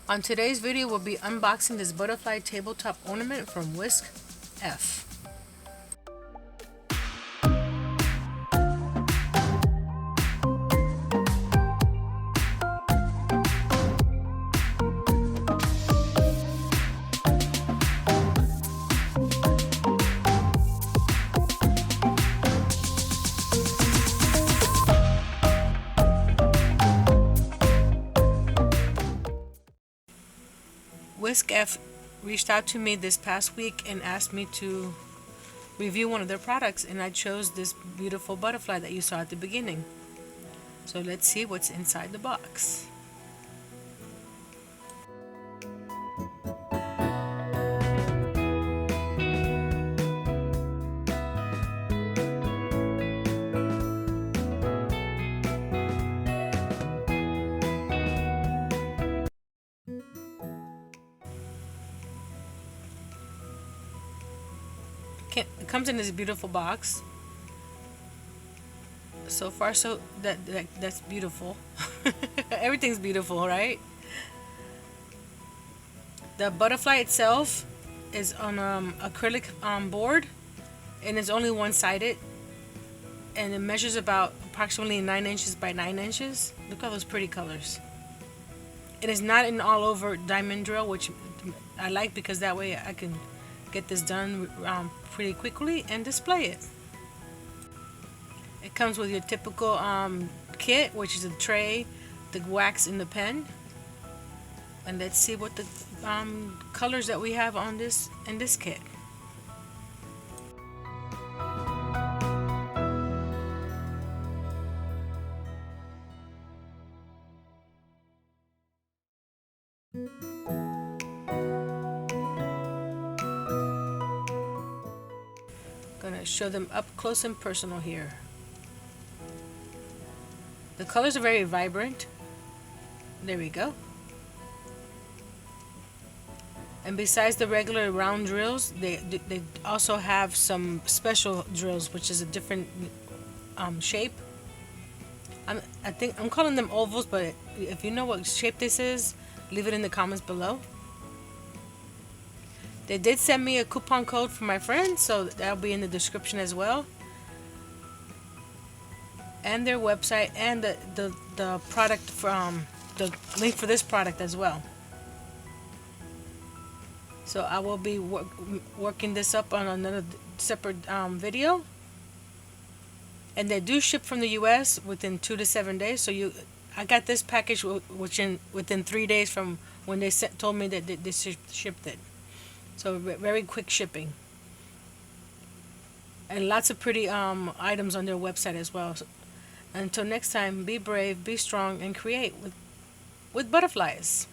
On today's video, we'll be unboxing this butterfly tabletop ornament from Wiskf. Wiskf reached out to me this past week and asked me to review one of their products, and I chose this beautiful butterfly that you saw at the beginning. So let's see what's inside the box. It comes in this beautiful box. So far, that's beautiful. Everything's beautiful, right? The butterfly itself is on acrylic board, and it's only one-sided, and it measures about approximately 9 inches by 9 inches. Look at all those pretty colors. It is not an all-over diamond drill, which I like because that way I can get this done pretty quickly and display it. It comes with your typical kit, which is a tray, the wax, and the pen. And let's see what the colors that we have on this in this kit. Gonna show them up close and personal here. The colors are very vibrant. There we go. And besides the regular round drills, they also have some special drills, which is a different shape. I think I'm calling them ovals, but if you know what shape this is, leave it in the comments below. They did send me a coupon code for my friends, so that'll be in the description as well. And their website and the product from the link for this product as well. So I will be working this up on another separate video. And they do ship from the US within 2 to 7 days. So I got this package within 3 days from when they told me that they shipped it. So very quick shipping. And lots of pretty items on their website as well. So until next time, be brave, be strong, and create with butterflies.